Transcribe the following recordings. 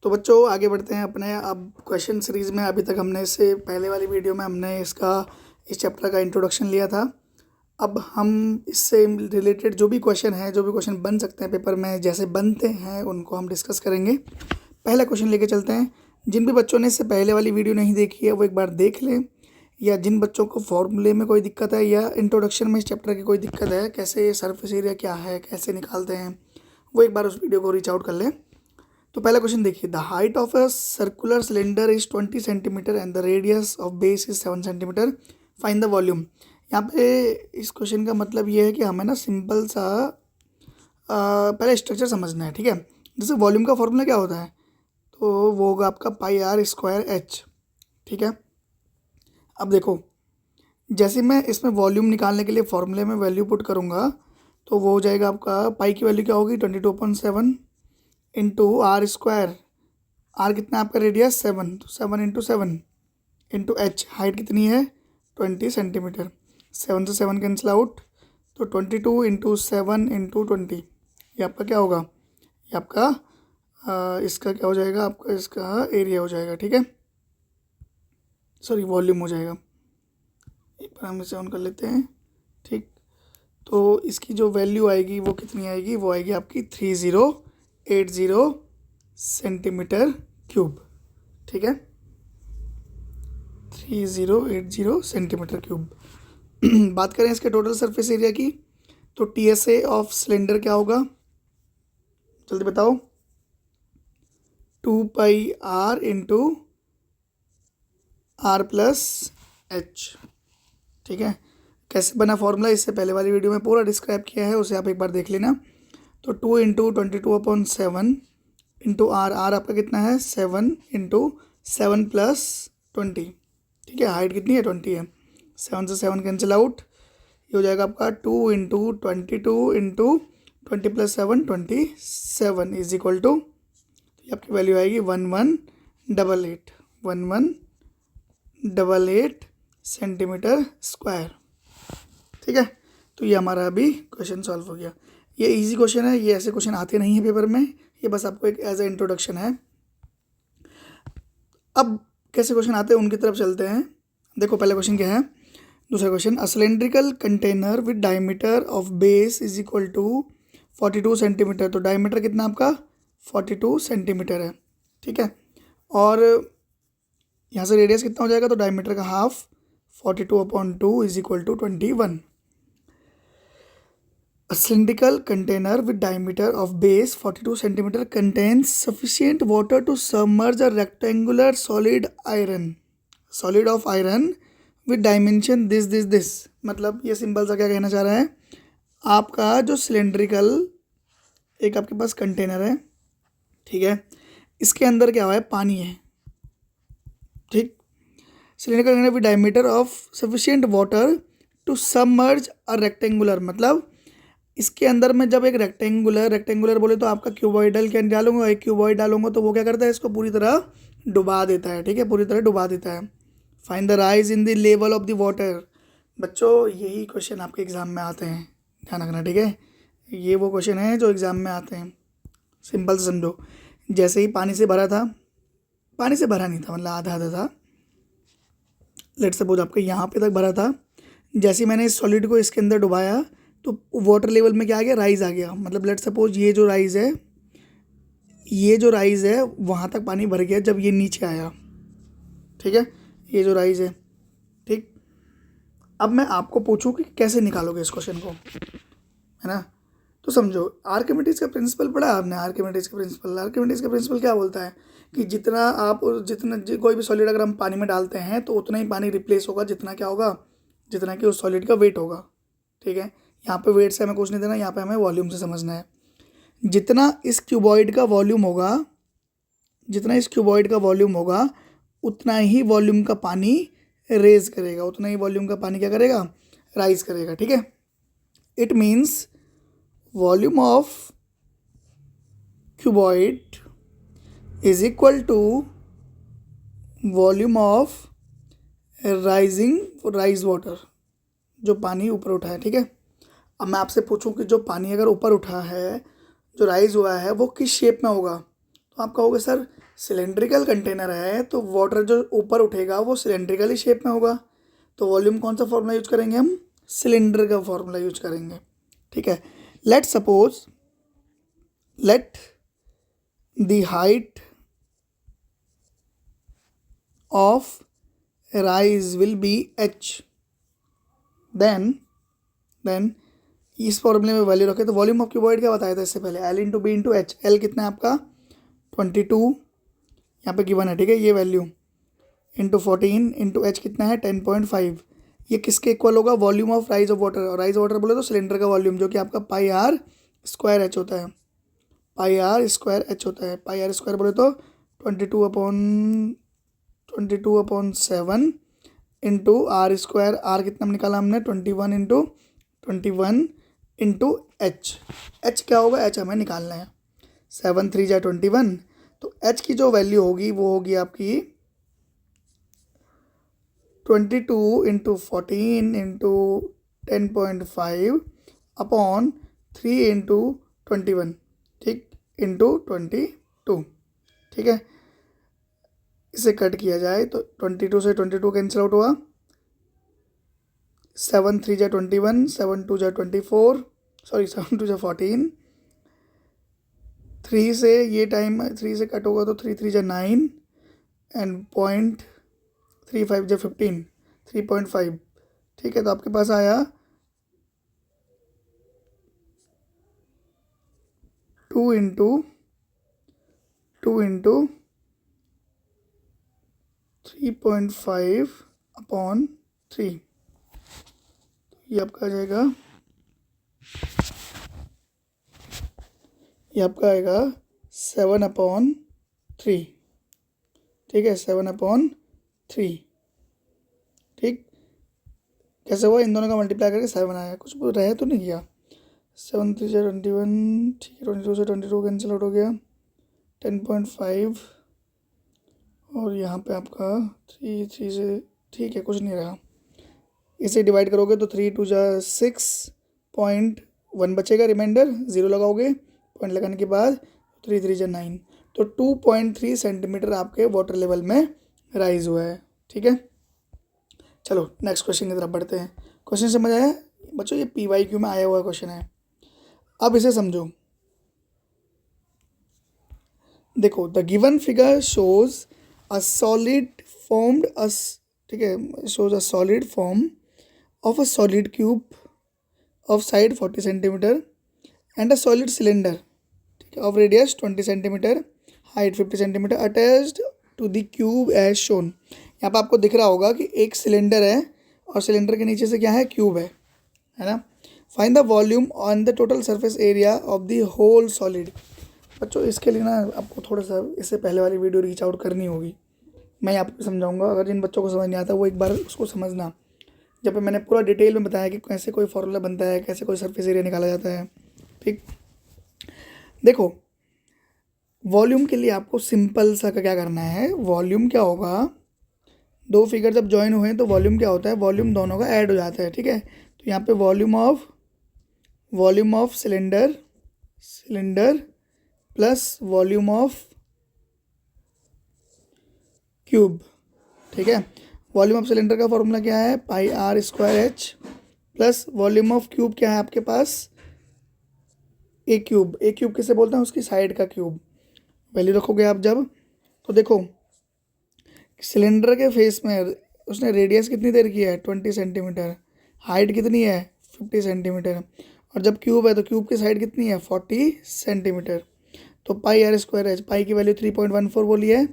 तो बच्चों आगे बढ़ते हैं अपने अब क्वेश्चन सीरीज़ में। अभी तक हमने इससे पहले वाली वीडियो में हमने इस चैप्टर का इंट्रोडक्शन लिया था। अब हम इससे रिलेटेड जो भी क्वेश्चन है, जो भी क्वेश्चन बन सकते हैं पेपर में, जैसे बनते हैं उनको हम डिस्कस करेंगे। पहला क्वेश्चन लेके चलते हैं। जिन भी बच्चों ने इससे पहले वाली वीडियो नहीं देखी है वो एक बार देख लें, या जिन बच्चों को फॉर्मूले में कोई दिक्कत है या इंट्रोडक्शन में इस चैप्टर की कोई दिक्कत है, कैसे सरफेस एरिया क्या है, कैसे निकालते हैं, वो एक बार उस वीडियो को रीच आउट कर लें। तो पहला क्वेश्चन देखिए, the height of a circular cylinder is 20 centimetre and the radius of base is 7 centimetre, find the volume. यहाँ पे इस क्वेश्चन का मतलब ये है कि हमें ना सिंपल सा पहले स्ट्रक्चर समझना है, ठीक है। जैसे वॉल्यूम का फॉर्मूला क्या होता है, तो वो होगा आपका पाई आर स्क्वायर एच, ठीक है। अब देखो, जैसे मैं इसमें वॉल्यूम निकालने के लिए फॉर्मूले में वैल्यू पुट करूँगा तो वो हो जाएगा आपका, पाई की वैल्यू क्या होगी 22.7 इंटू आर स्क्वायर। आर कितना है आपका, रेडियस 7, तो 7 इंटू 7 इंटू एच, हाइट कितनी है 20 सेंटीमीटर। 7 से 7 कैंसिल आउट, तो 22 इंटू 7 इंटू 20, ये आपका क्या होगा, ये आपका इसका क्या हो जाएगा, आपका इसका एरिया हो जाएगा, ठीक है, सॉरी वॉल्यूम हो जाएगा। एक बार हम इसे ऑन कर लेते हैं, ठीक। तो इसकी जो वैल्यू आएगी वो कितनी आएगी, वो आएगी आपकी 3080 सेंटीमीटर क्यूब, ठीक है, 3080 सेंटीमीटर क्यूब। बात करें इसके टोटल सरफेस एरिया की, तो टीएसए ऑफ सिलेंडर क्या होगा, जल्दी बताओ। 2 pi r into r plus h, ठीक है। कैसे बना फॉर्मूला, इससे पहले वाली वीडियो में पूरा डिस्क्राइब किया है, उसे आप एक बार देख लेना। तो 2 इंटू 22/7 इंटू आर, आर आपका कितना है 7 इंटू 7 प्लस 20, ठीक है। हाइट कितनी है 20 है, 7 से 7 कैंसिल आउट, ये हो जाएगा आपका 2 into 22 into 20 plus 7 27 is equal to, ये आपकी वैल्यू आएगी 1188 सेंटीमीटर स्क्वायर, ठीक है। तो ये हमारा अभी क्वेश्चन सॉल्व हो गया। ये इजी क्वेश्चन है, ये ऐसे क्वेश्चन आते नहीं हैं पेपर में, ये बस आपको एक एज ए इंट्रोडक्शन है। अब कैसे क्वेश्चन आते हैं उनकी तरफ चलते हैं। देखो पहला क्वेश्चन क्या है, दूसरा question, a cylindrical container with diameter of base is equal to 42 centimetre. तो डायमीटर कितना आपका 42 सेंटीमीटर है, ठीक है। और यहाँ से रेडियस कितना हो जाएगा, तो डायमीटर का half 42/2 is equal to 21। A cylindrical container with diameter of base 42 centimeter contains sufficient water to submerge a rectangular solid of iron with dimension this। मतलब ये सिंपल सा क्या कहना चाह रहा है, आपका जो सिलेंड्रिकल एक आपके पास कंटेनर है, ठीक है, इसके अंदर क्या हुआ है, पानी है, ठीक। Cylindrical container with diameter of sufficient water to submerge a rectangular, मतलब इसके अंदर में जब एक रेक्टेंगुलर बोले तो आपका क्यूबॉइडल क्या डालूंगा, एक क्यूबॉइड डालूंगा तो वो क्या करता है, इसको पूरी तरह डुबा देता है, ठीक है, पूरी तरह डुबा देता है। Find the rise in the level of the water. बच्चों यही क्वेश्चन आपके एग्जाम में आते हैं, ध्यान रखना, ठीक है। ये वो क्वेश्चन है जो एग्जाम में आते हैं, सिंपल से समझो। जैसे ही पानी से भरा था, पानी से भरा नहीं था, मतलब आधा आधा था, लेट सपोज आपके यहाँ पे तक भरा था, जैसे ही मैंने इस सॉलिड को इसके अंदर डुबाया तो वाटर लेवल में क्या आ गया, राइज आ गया। मतलब लेट सपोज ये जो राइज है वहाँ तक पानी भर गया जब ये नीचे आया, ठीक है, ये जो राइज है, ठीक। अब मैं आपको पूछूं कि कैसे निकालोगे इस क्वेश्चन को, है ना। तो समझो, आर्किमिडीज का प्रिंसिपल पढ़ा आपने। आर्किमिडीज का प्रिंसिपल क्या बोलता है कि कोई भी सॉलिड अगर हम पानी में डालते हैं तो उतना ही पानी रिप्लेस होगा जितना क्या होगा, जितना कि उस सॉलिड का वेट होगा, ठीक है। यहाँ पे वेट से हमें कुछ नहीं देना, यहाँ पे हमें वॉल्यूम से समझना है। जितना इस क्यूबॉइड का वॉल्यूम होगा उतना ही वॉल्यूम का पानी रेज करेगा, उतना ही वॉल्यूम का पानी क्या करेगा, राइज करेगा, ठीक है। It means volume of cuboid is equal to volume of rise water, जो पानी ऊपर उठा है, ठीक है। अब मैं आपसे पूछूं कि जो पानी अगर ऊपर उठा है, जो राइज हुआ है, वो किस शेप में होगा, तो आप कहोगे सर सिलेंड्रिकल कंटेनर है तो वाटर जो ऊपर उठेगा वो सिलेंड्रिकल शेप में होगा, तो वॉल्यूम कौन सा फॉर्मूला यूज करेंगे हम? सिलेंडर का फॉर्मूला यूज करेंगे। ठीक है, let suppose let the height of rise will be h, then इस फॉर्मूले में वैल्यू रखे तो वॉल्यूम ऑफ क्यूबॉइड क्या बताया था इससे पहले? L into b into h. L कितना है आपका 22 यहाँ पे गिवन है, ठीक है, ये वैल्यू इंटू 14 इंटू एच कितना है 10.5। ये किसके इक्वल होगा? Volume of rise of water. और राइज वाटर बोले तो सिलेंडर का वॉल्यूम जो कि आपका पाई आर स्क्वायर एच होता है, पाई आर स्क्वायर एच होता है। पाई आर स्क्वायर बोले तो 22/7 इंटू आर स्क्वायर। आर कितना निकाला हमने 21 इंटू एच। एच क्या होगा? एच हमें निकालना है। 7 3 जा 21, तो एच की जो वैल्यू होगी वो होगी आपकी 22 इंटू 14 इंटू 10.5 अपॉन 3 इंटू 21, ठीक, इंटू 22। ठीक है, इसे कट किया जाए तो 22 से 22 कैंसिल आउट हुआ। 7 3 जा 21, 7 2 जा 24, सॉरी 7 2 जा 14। 3 से ये टाइम 3 से कट होगा तो 3 3 जा 9 एंड 0.35 जा 15, 3.5। ठीक है, तो आपके पास आया 2 इंटू 3.5 अपॉन 3। ये आपका आ जाएगा, ये आपका आएगा 7/3। ठीक है, 7/3। ठीक, कैसे हुआ? इन दोनों का मल्टीप्लाई करके 7 आया, कुछ रहे तो नहीं किया। 7 3 से 21, ठीक है, 22 से 22 कैंसिल आउट हो गया। 10.5 और यहाँ पे आपका 3 3 से, ठीक है, कुछ नहीं रहा। इसे डिवाइड करोगे तो 3 2 जा 6.1 बचेगा, रिमाइंडर 0 लगाओगे, पॉइंट लगाने के बाद 3 3 जा 9, तो 2.3 सेंटीमीटर आपके वाटर लेवल में राइज हुआ है। ठीक है, चलो नेक्स्ट क्वेश्चन की तरफ बढ़ते हैं। क्वेश्चन समझ आया बच्चों? ये PYQ में आया हुआ क्वेश्चन है। अब इसे समझो, देखो, the given figure shows a solid formed as, ठीक है, shows a solid form of a solid cube of side 40 centimetre and a solid cylinder, ठीक है, of radius 20 centimetre, height 50 centimetre, attached to the cube as shown. यहाँ पर आपको दिख रहा होगा कि एक सिलेंडर है और सिलेंडर के नीचे से क्या है? क्यूब है ना। Find the volume on the total surface area of the whole solid. बच्चों इसके लिए ना आपको थोड़ा सा इससे पहले वाली वीडियो रीच आउट करनी होगी, मैं आपको समझाऊंगा। अगर जिन बच्चों को समझ नहीं आता वो एक बार उसको समझना, जब मैंने पूरा डिटेल में बताया कि कैसे कोई फॉर्मूला बनता है, कैसे कोई सरफेस एरिया निकाला जाता है। ठीक, देखो, वॉल्यूम के लिए आपको सिंपल सा क्या करना है? वॉल्यूम क्या होगा? दो फिगर जब ज्वाइन हुए तो वॉल्यूम क्या होता है? वॉल्यूम दोनों का ऐड हो जाता है। ठीक है, तो यहाँ पे volume of cylinder plus volume of cube. ठीक है, वॉल्यूम ऑफ सिलेंडर का फॉर्मूला क्या है? Pi r square h, plus volume of cube क्या है आपके पास? ए क्यूब। ए क्यूब किसे बोलते हैं? उसकी साइड का क्यूब। वैल्यू रखोगे आप जब, तो देखो सिलेंडर के फेस में उसने रेडियस कितनी देर की है? 20 सेंटीमीटर। हाइट कितनी है? 50 सेंटीमीटर। और जब क्यूब है तो क्यूब की साइड कितनी है? 40 सेंटीमीटर। तो पाई आर स्क्वायर एच, पाई की वैल्यू 3.14 बोली है।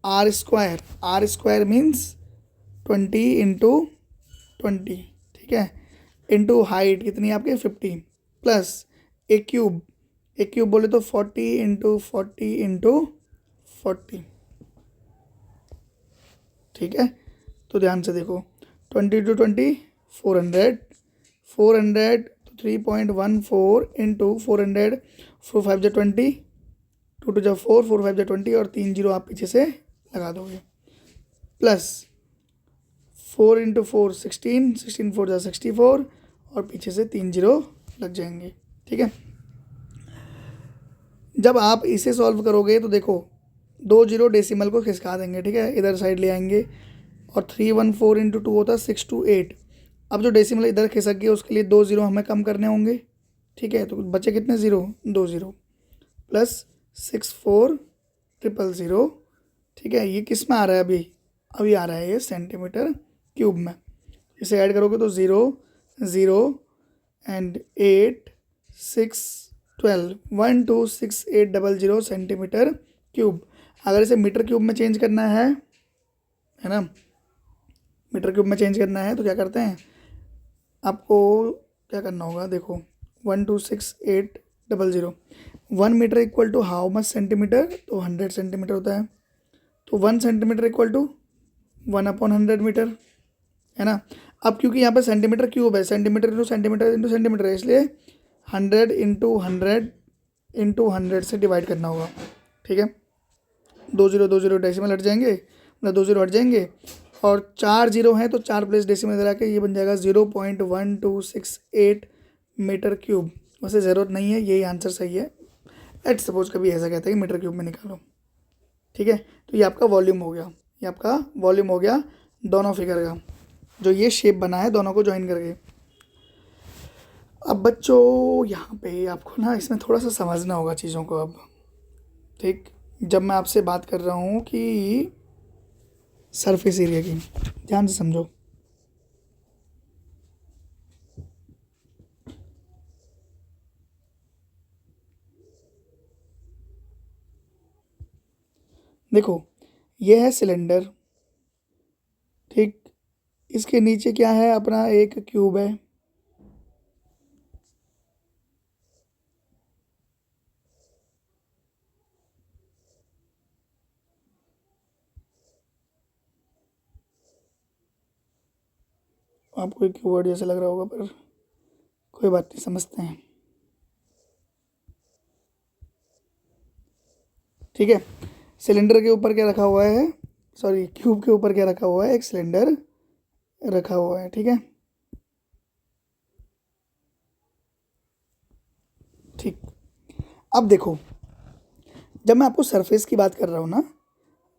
आर स्क्वायर मीन्स 20 इंटू 20, ठीक है, इंटू हाइट कितनी है आपके? 50, प्लस ए क्यूब बोले तो 40 इंटू 40 इंटू 40। ठीक है, तो ध्यान से देखो, 20 टू 20 400 तो 3.14 इंटू 400, 4 5 जा 20, 2 2 जा 4, 4 5 जा 20 और 3 जीरो आप पीछे से लगा दोगे, प्लस 4 इंटू 4 16, 16 4 जा 64 और पीछे से 3 जीरो लग जाएंगे। ठीक है, जब आप इसे सॉल्व करोगे तो देखो 2 जीरो डेसिमल को खिसका देंगे, ठीक है, इधर साइड ले आएंगे, और 314 इंटू 2 होता है 628। अब जो डेसिमल इधर खिसक गया उसके लिए 2 जीरो हमें कम करने होंगे, ठीक है, तो बचे कितने ज़ीरो, 2 जीरो, प्लस 64,000, ठीक है। ये किस में आ रहा है अभी आ रहा है ये सेंटीमीटर क्यूब में। इसे ऐड करोगे तो 0 0 एंड 8 6 12 126800 सेंटीमीटर क्यूब। अगर इसे मीटर क्यूब में चेंज करना है ना, मीटर क्यूब में चेंज करना है तो क्या करते हैं, आपको क्या करना होगा, देखो 126800, 1 metre equal to how much centimetre, तो 100 सेंटीमीटर होता है, तो 1 सेंटीमीटर इक्वल टू 1/100 मीटर, है ना। अब क्योंकि यहाँ पे सेंटीमीटर क्यूब है, सेंटीमीटर इंटू सेंटीमीटर है, इसलिए 100 इंटू 100 से डिवाइड करना होगा, ठीक है। 2 जीरो डेसिमल हट जाएंगे, मतलब 2 जीरो हट जाएंगे, और 4 जीरो हैं तो 4 प्लेस डेसिमल इधर आके ये बन जाएगा 0.1268 मीटर क्यूब। वैसे ज़रूरत नहीं है, यही आंसर सही है। लेट्स सपोज कभी ऐसा कहता है कि मीटर क्यूब में निकालो, ठीक है। तो ये आपका वॉल्यूम हो गया, ये आपका वॉल्यूम हो गया दोनों फिगर का, जो ये शेप बना है दोनों को ज्वाइन करके। अब बच्चों यहाँ पे आपको ना इसमें थोड़ा सा समझना होगा चीज़ों को अब, ठीक। जब मैं आपसे बात कर रहा हूँ कि सरफेस एरिया की, ध्यान से समझो। देखो ये है सिलेंडर, ठीक, इसके नीचे क्या है, अपना एक क्यूब है, आपको एक कीवर्ड जैसे लग रहा होगा पर कोई बात नहीं, समझते हैं, ठीक है। सिलेंडर के ऊपर क्या रखा हुआ है, सॉरी क्यूब के ऊपर क्या रखा हुआ है, एक सिलेंडर रखा हुआ है, ठीक है, ठीक। अब देखो जब मैं आपको सरफेस की बात कर रहा हूँ ना,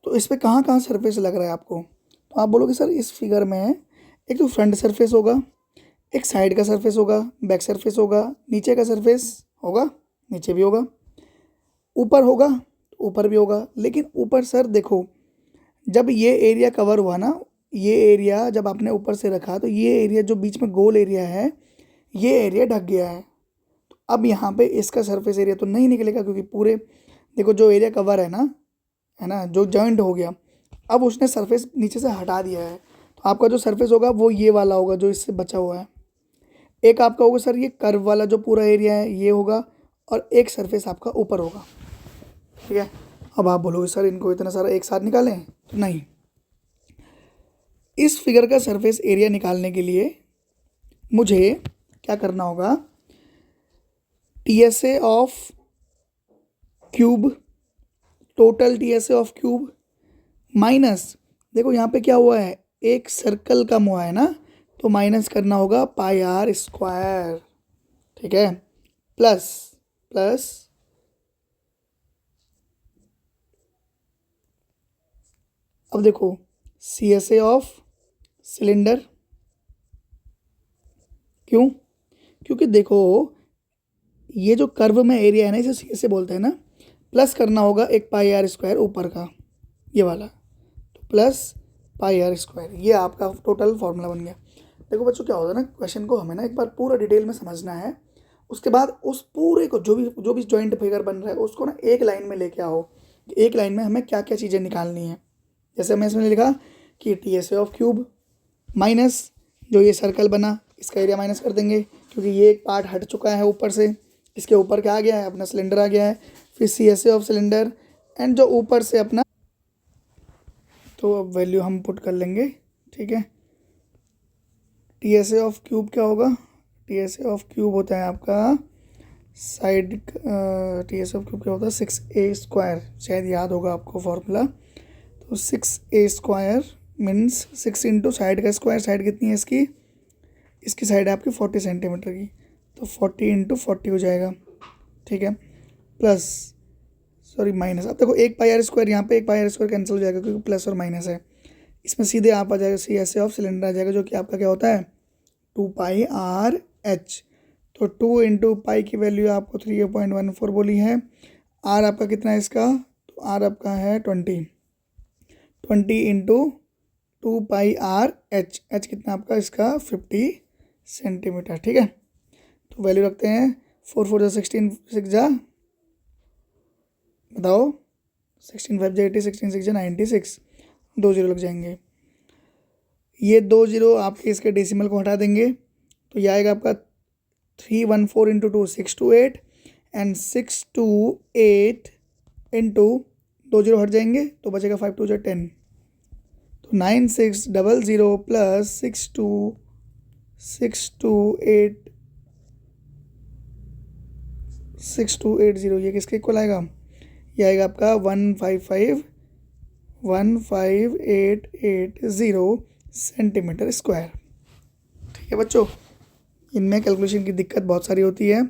तो इस पर कहाँ कहाँ सरफेस लग रहा है आपको, तो आप बोलोगे सर इस फिगर में एक तो फ्रंट सरफेस होगा, एक साइड का सरफेस होगा, बैक सरफेस होगा, नीचे का सरफेस होगा, नीचे भी होगा, ऊपर होगा, ऊपर भी होगा। लेकिन ऊपर सर देखो, जब ये एरिया कवर हुआ ना, ये एरिया जब आपने ऊपर से रखा तो ये एरिया जो बीच में गोल एरिया है, ये एरिया ढक गया है। तो अब यहाँ पे इसका सरफेस एरिया तो नहीं निकलेगा, क्योंकि पूरे देखो जो एरिया कवर है ना, जो जॉइंट हो गया, अब उसने सरफेस नीचे से हटा दिया है, तो आपका जो सरफेस होगा वो ये वाला होगा जो इससे बचा हुआ है। एक आपका होगा सर ये कर्व वाला जो पूरा एरिया है ये होगा, और एक सरफेस आपका ऊपर होगा, ठीक है। अब आप बोलोगे सर इनको इतना सारा एक साथ निकालें, तो नहीं। इस फिगर का सरफेस एरिया निकालने के लिए मुझे क्या करना होगा, TSA of cube, total TSA of cube minus, देखो यहाँ पे क्या हुआ है, एक सर्कल कम हुआ है ना, तो माइनस करना होगा पाई आर स्क्वायर, ठीक है, प्लस प्लस अब देखो CSA ऑफ सिलेंडर, क्यों, क्योंकि देखो ये जो कर्व में एरिया है ना इसे CSA बोलते हैं ना, प्लस करना होगा एक पाई आर स्क्वायर ऊपर का ये वाला, तो प्लस पाई आर स्क्वायर, ये आपका टोटल फार्मूला बन गया। देखो बच्चों क्या होता है ना, क्वेश्चन को हमें ना एक बार पूरा डिटेल में समझना है, उसके बाद उस पूरे को जो भी जॉइंट फिगर बन रहा है उसको ना एक लाइन में लेके आओ, एक लाइन में हमें क्या क्या चीज़ें निकालनी है। जैसे मैं इसमें लिखा कि टीएसए ऑफ क्यूब माइनस जो ये सर्कल बना इसका एरिया माइनस कर देंगे, क्योंकि ये एक पार्ट हट चुका है ऊपर से, इसके ऊपर क्या आ गया है, अपना सिलेंडर आ गया है, फिर CSA ऑफ सिलेंडर एंड जो ऊपर से अपना, तो अब वैल्यू हम पुट कर लेंगे, ठीक है। TSA ऑफ क्यूब क्या होगा, TSA ऑफ क्यूब होता है आपका साइड, TSA ऑफ क्यूब क्या होता है 6A स्क्वायर, शायद याद होगा आपको फॉर्मूला, तो 6A square means 6 into side का स्क्वायर, साइड कितनी है इसकी साइड है आपकी 40 सेंटीमीटर की, तो 40 इंटू 40 हो जाएगा, ठीक है, प्लस सॉरी माइनस, अब देखो एक पाई आर स्क्वायर, यहाँ पे एक पाई आर स्क्वायर कैंसिल हो जाएगा क्योंकि प्लस और माइनस है। इसमें सीधे आप आ जाएगा C S A of cylinder आ जाएगा, जो कि आपका क्या होता है 2πr/h। तो 2 इंटू पाई की वैल्यू आपको 3.14 बोली है। आर आपका कितना है इसका, तो आर आपका है 20 इंटू 2πr/h। एच कितना आपका इसका 50 सेंटीमीटर। ठीक है, तो वैल्यू रखते हैं 4 4 16, 6 जा बताओ 16 5 80, 16 6 96, 2 जीरो लग जाएंगे। ये 2 जीरो आपके इसके डेसिमल को हटा देंगे तो ये आएगा आपका 314 इंटू 2 628 एंड 628 इंटू 2 जीरो हट जाएंगे तो बचेगा 5 2 10। तो 9600 प्लस 6280 ये किसके इक्वल आएगा, ये आएगा आपका 155,880 सेंटीमीटर स्क्वायर। ठीक है बच्चों, इनमें कैलकुलेशन की दिक्कत बहुत सारी होती है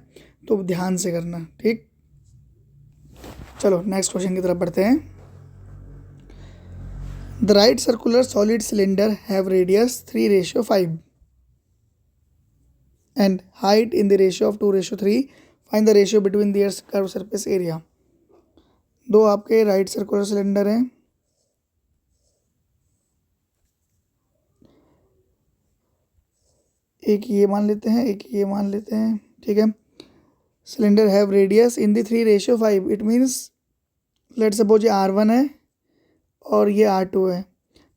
तो ध्यान से करना। ठीक, चलो नेक्स्ट क्वेश्चन की तरफ बढ़ते हैं। The right circular solid cylinder have radius 3:5 and height in the ratio of 2:3। Find the ratio between their curve surface area. दो आपके राइट सर्कुलर सिलेंडर हैं, एक ये मान लेते हैं एक ये मान लेते हैं। ठीक है, cylinder have radius in the 3:5। It means let suppose ये R1 है और ये R2 है।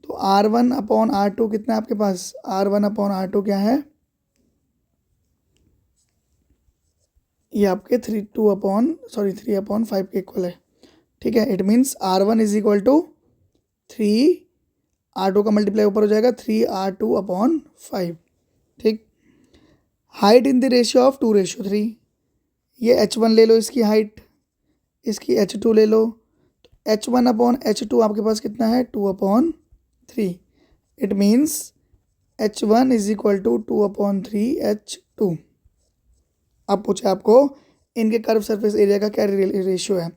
तो R1/R2 कितना है आपके पास, R1/R2 क्या है, ये आपके 3/5 के इक्वल है। ठीक है, it means R1 is equal to 3 R2 का मल्टीप्लाई ऊपर हो जाएगा 3R2/5। ठीक, height in the ratio of 2:3। ये H1 ले लो, इसकी हाइट, इसकी H2 ले लो। H1/H2 आपके पास कितना है 2/3। It means H1 is equal to 2/3 H2। अब पूछे आपको इनके कर्व सरफेस एरिया का क्या रेशियो है।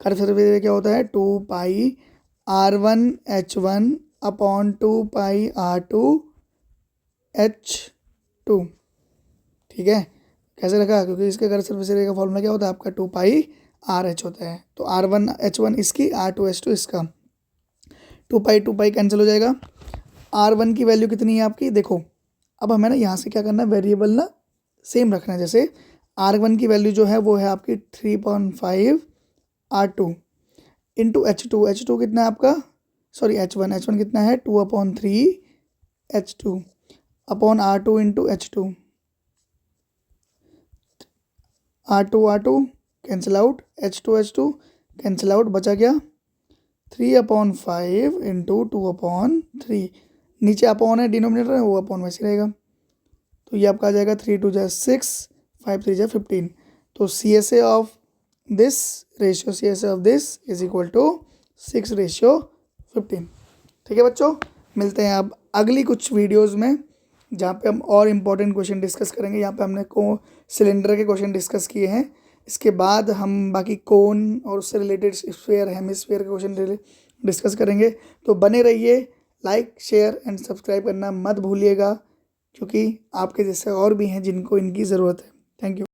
कर्व सरफेस एरिया क्या होता है 2πr1H1/2πr2H2। ठीक है, कैसे रखा, क्योंकि इसके कर्व सरफेस एरिया का फॉर्मूला क्या होता है आपका 2πrh होता है। तो R1H1 इसकी, R2H2 इसका, 2π कैंसिल हो जाएगा। R1 की वैल्यू कितनी है आपकी, देखो अब हमें ना यहाँ से क्या करना है, वेरिएबल ना सेम रखना है। जैसे R1 की वैल्यू जो है वो है आपकी 3.5 R2 इंटू H2 कितना है आपका, सॉरी H1 कितना है 2/3 H2 upon R2 into H2। R2 cancel out, H2 cancel out, बचा क्या 3/5 इंटू 2/3। नीचे अपॉन है, डिनोमिनेटर है, वो अपॉन वैसे रहेगा। तो ये आपका आ जाएगा 3 2 जा 6, 5 3 जा 15। तो CSA of this ratio, CSA of this is equal to 6:15। ठीक है बच्चों, मिलते हैं अब अगली कुछ वीडियोस में जहाँ पे हम और इम्पोर्टेंट क्वेश्चन डिस्कस करेंगे। यहाँ पे हमने सिलेंडर के क्वेश्चन डिस्कस किए हैं, इसके बाद हम बाकी कोन और उससे रिलेटेड स्फीयर हेमिस्फीयर के क्वेश्चन डिस्कस करेंगे। तो बने रहिए, लाइक शेयर एंड सब्सक्राइब करना मत भूलिएगा, क्योंकि आपके जैसे और भी हैं जिनको इनकी ज़रूरत है। Thank you.